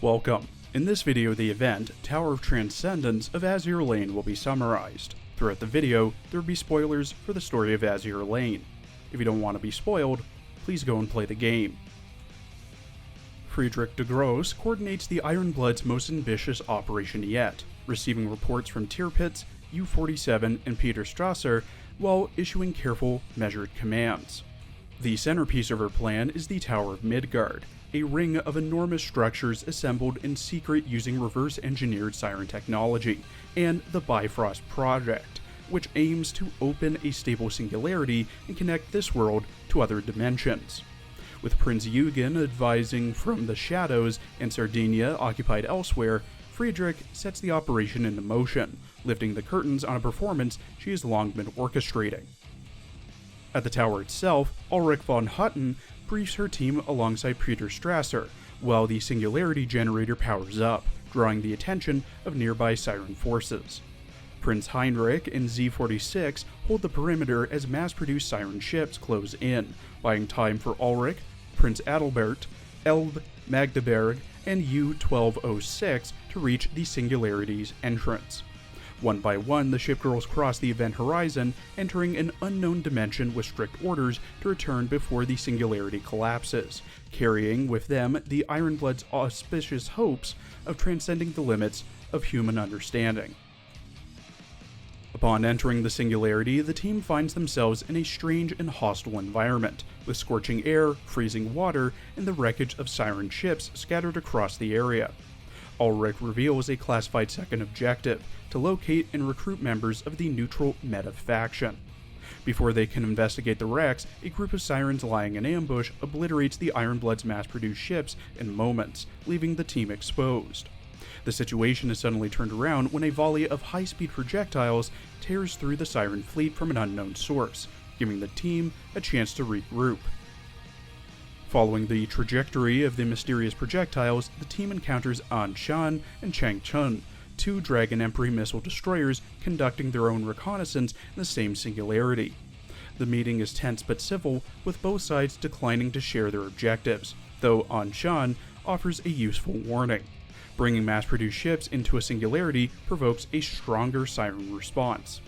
Welcome. In this video, the event, Tower of Transcendence of Azur Lane will be summarized. Throughout the video, there will be spoilers for the story of Azur Lane. If you don't want to be spoiled, please go and play the game. Friedrich de Grosse coordinates the Ironblood's most ambitious operation yet, receiving reports from Tirpitz, U-47, and Peter Strasser, while issuing careful, measured commands. The centerpiece of her plan is the Tower of Midgard, a ring of enormous structures assembled in secret using reverse-engineered siren technology, and the Bifrost Project, which aims to open a stable singularity and connect this world to other dimensions. With Prince Eugen advising from the shadows and Sardinia occupied elsewhere, Friedrich sets the operation into motion, lifting the curtains on a performance she has long been orchestrating. At the tower itself, Ulrich von Hutten briefs her team alongside Peter Strasser, while the singularity generator powers up, drawing the attention of nearby siren forces. Prince Heinrich and Z-46 hold the perimeter as mass-produced siren ships close in, buying time for Ulrich, Prince Adalbert, Elbe, Magdeburg, and U-1206 to reach the singularity's entrance. One by one, the shipgirls cross the event horizon, entering an unknown dimension with strict orders to return before the singularity collapses, carrying with them the Ironblood's auspicious hopes of transcending the limits of human understanding. Upon entering the singularity, the team finds themselves in a strange and hostile environment, with scorching air, freezing water, and the wreckage of siren ships scattered across the area. Ulrich reveals a classified second objective, to locate and recruit members of the neutral Meta faction. Before they can investigate the wrecks, a group of sirens lying in ambush obliterates the Ironblood's mass-produced ships in moments, leaving the team exposed. The situation is suddenly turned around when a volley of high-speed projectiles tears through the siren fleet from an unknown source, giving the team a chance to regroup. Following the trajectory of the mysterious projectiles, the team encounters An Shan and Chang Chun, two Dragon Emperor missile destroyers conducting their own reconnaissance in the same singularity. The meeting is tense but civil, with both sides declining to share their objectives, though An Shan offers a useful warning. Bringing mass-produced ships into a singularity provokes a stronger siren response.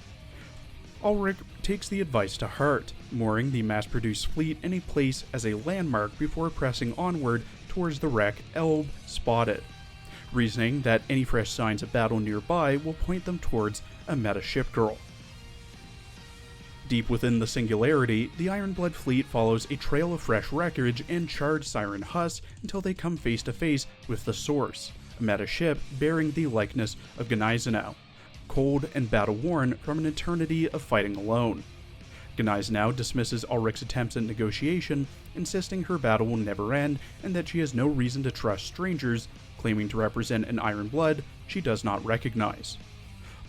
Ulrich takes the advice to heart, mooring the mass-produced fleet in a place as a landmark before pressing onward towards the wreck Elbe spotted, reasoning that any fresh signs of battle nearby will point them towards a meta shipgirl. Deep within the singularity, the Ironblood fleet follows a trail of fresh wreckage and charred siren husks until they come face to face with the Source, a meta ship bearing the likeness of Gneisenau, cold and battle-worn from an eternity of fighting alone. Gneisenau dismisses Ulrich's attempts at negotiation, insisting her battle will never end and that she has no reason to trust strangers, claiming to represent an Ironblood she does not recognize.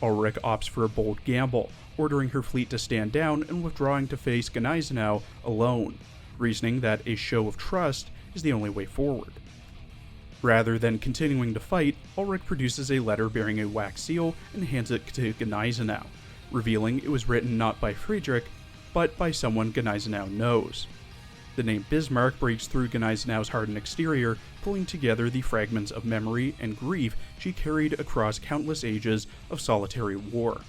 Ulrich opts for a bold gamble, ordering her fleet to stand down and withdrawing to face Gneisenau alone, reasoning that a show of trust is the only way forward. Rather than continuing to fight, Ulrich produces a letter bearing a wax seal and hands it to Gneisenau, revealing it was written not by Friedrich, but by someone Gneisenau knows. The name Bismarck breaks through Gneisenau's hardened exterior, pulling together the fragments of memory and grief she carried across countless ages of solitary war.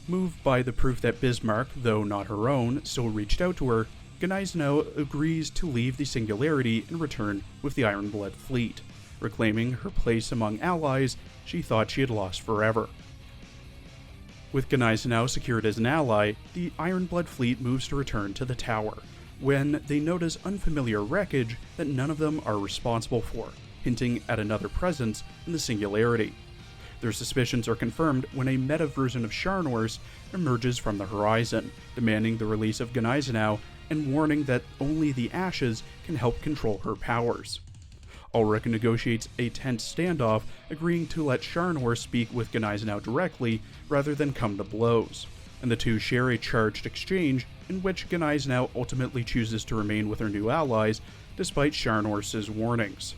Moved by the proof that Bismarck, though not her own, still reached out to her, Gneisenau agrees to leave the singularity and return with the Ironblood fleet, reclaiming her place among allies she thought she had lost forever. With Gneisenau secured as an ally, the Ironblood fleet moves to return to the tower, when they notice unfamiliar wreckage that none of them are responsible for, hinting at another presence in the singularity. Their suspicions are confirmed when a meta version of Scharnhorst emerges from the horizon, demanding the release of Gneisenau and warning that only the ashes can help control her powers. Ulrich negotiates a tense standoff, agreeing to let Scharnhorst speak with Gneisenau directly rather than come to blows, and the two share a charged exchange in which Gneisenau ultimately chooses to remain with her new allies despite Scharnhorst's warnings.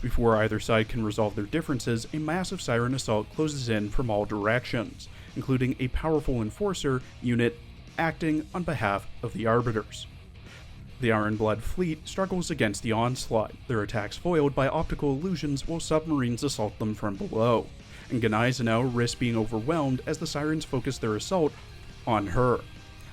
Before either side can resolve their differences, a massive siren assault closes in from all directions, including a powerful enforcer unit acting on behalf of the Arbiters. The Ironblood fleet struggles against the onslaught, their attacks foiled by optical illusions while submarines assault them from below. And Gneisenau risks being overwhelmed as the Sirens focus their assault on her.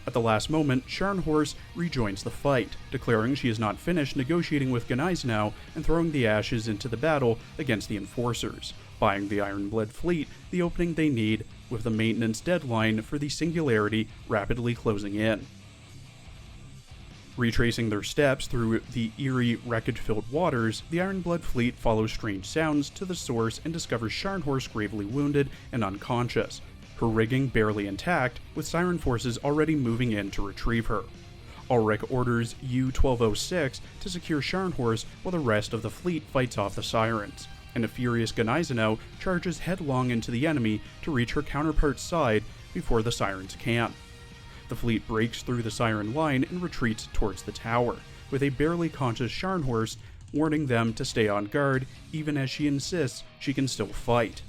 At the last moment, Scharnhorst rejoins the fight, declaring she is not finished negotiating with Gneisenau and throwing the ashes into the battle against the Enforcers, buying the Ironblood fleet the opening they need, with the maintenance deadline for the Singularity rapidly closing in. Retracing their steps through the eerie, wreckage-filled waters, the Ironblood fleet follows strange sounds to the source and discovers Scharnhorst gravely wounded and unconscious, her rigging barely intact, with Siren forces already moving in to retrieve her. Ulrich orders U-1206 to secure Scharnhorst while the rest of the fleet fights off the Sirens, and a furious Gneisenau charges headlong into the enemy to reach her counterpart's side before the Sirens can. The fleet breaks through the Siren line and retreats towards the tower, with a barely conscious Scharnhorst warning them to stay on guard even as she insists she can still fight.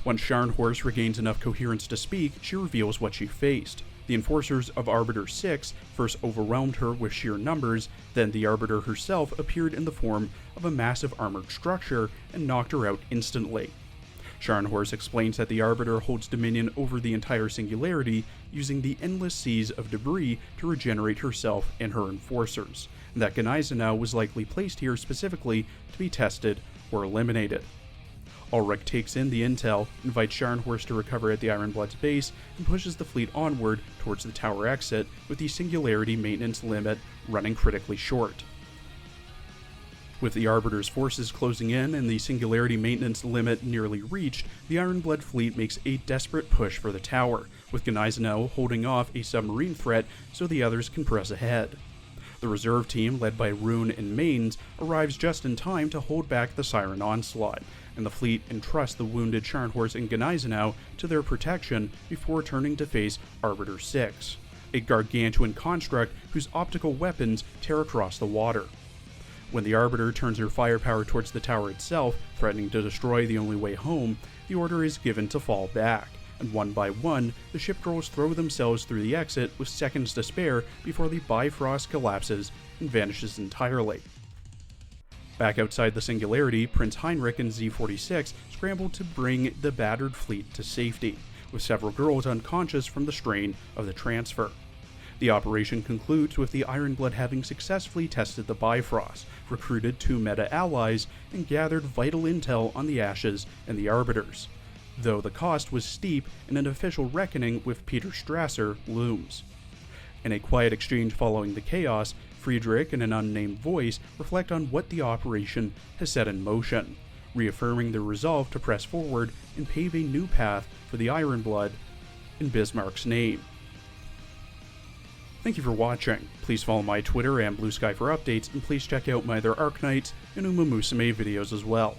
Once Scharnhorst regains enough coherence to speak, she reveals what she faced. The Enforcers of Arbiter 6 first overwhelmed her with sheer numbers, then the Arbiter herself appeared in the form of a massive armored structure and knocked her out instantly. Scharnhorst explains that the Arbiter holds dominion over the entire Singularity, using the endless seas of debris to regenerate herself and her Enforcers, and that Gneisenau was likely placed here specifically to be tested or eliminated. Ulrich takes in the intel, invites Scharnhorst to recover at the Ironblood's base, and pushes the fleet onward towards the tower exit, with the Singularity maintenance limit running critically short. With the Arbiter's forces closing in and the Singularity maintenance limit nearly reached, the Ironblood fleet makes a desperate push for the tower, with Gneisenau holding off a submarine threat so the others can press ahead. The reserve team, led by Rune and Maines, arrives just in time to hold back the Siren onslaught, and the fleet entrusts the wounded Scharnhorst and Gneisenau to their protection before turning to face Arbiter 6, a gargantuan construct whose optical weapons tear across the water. When the Arbiter turns her firepower towards the tower itself, threatening to destroy the only way home, the order is given to fall back, and one by one, the ship girls throw themselves through the exit with seconds to spare before the Bifrost collapses and vanishes entirely. Back outside the Singularity, Prince Heinrich and Z-46 scramble to bring the battered fleet to safety, with several girls unconscious from the strain of the transfer. The operation concludes with the Ironblood having successfully tested the Bifrost, recruited 2 meta-allies, and gathered vital intel on the Ashes and the Arbiters, though the cost was steep and an official reckoning with Peter Strasser looms. In a quiet exchange following the chaos, Friedrich and an unnamed voice reflect on what the operation has set in motion, reaffirming their resolve to press forward and pave a new path for the Ironblood in Bismarck's name. Thank you for watching. Please follow my Twitter and Blue Sky for updates, and please check out my other Arknights and Uma Musume videos as well.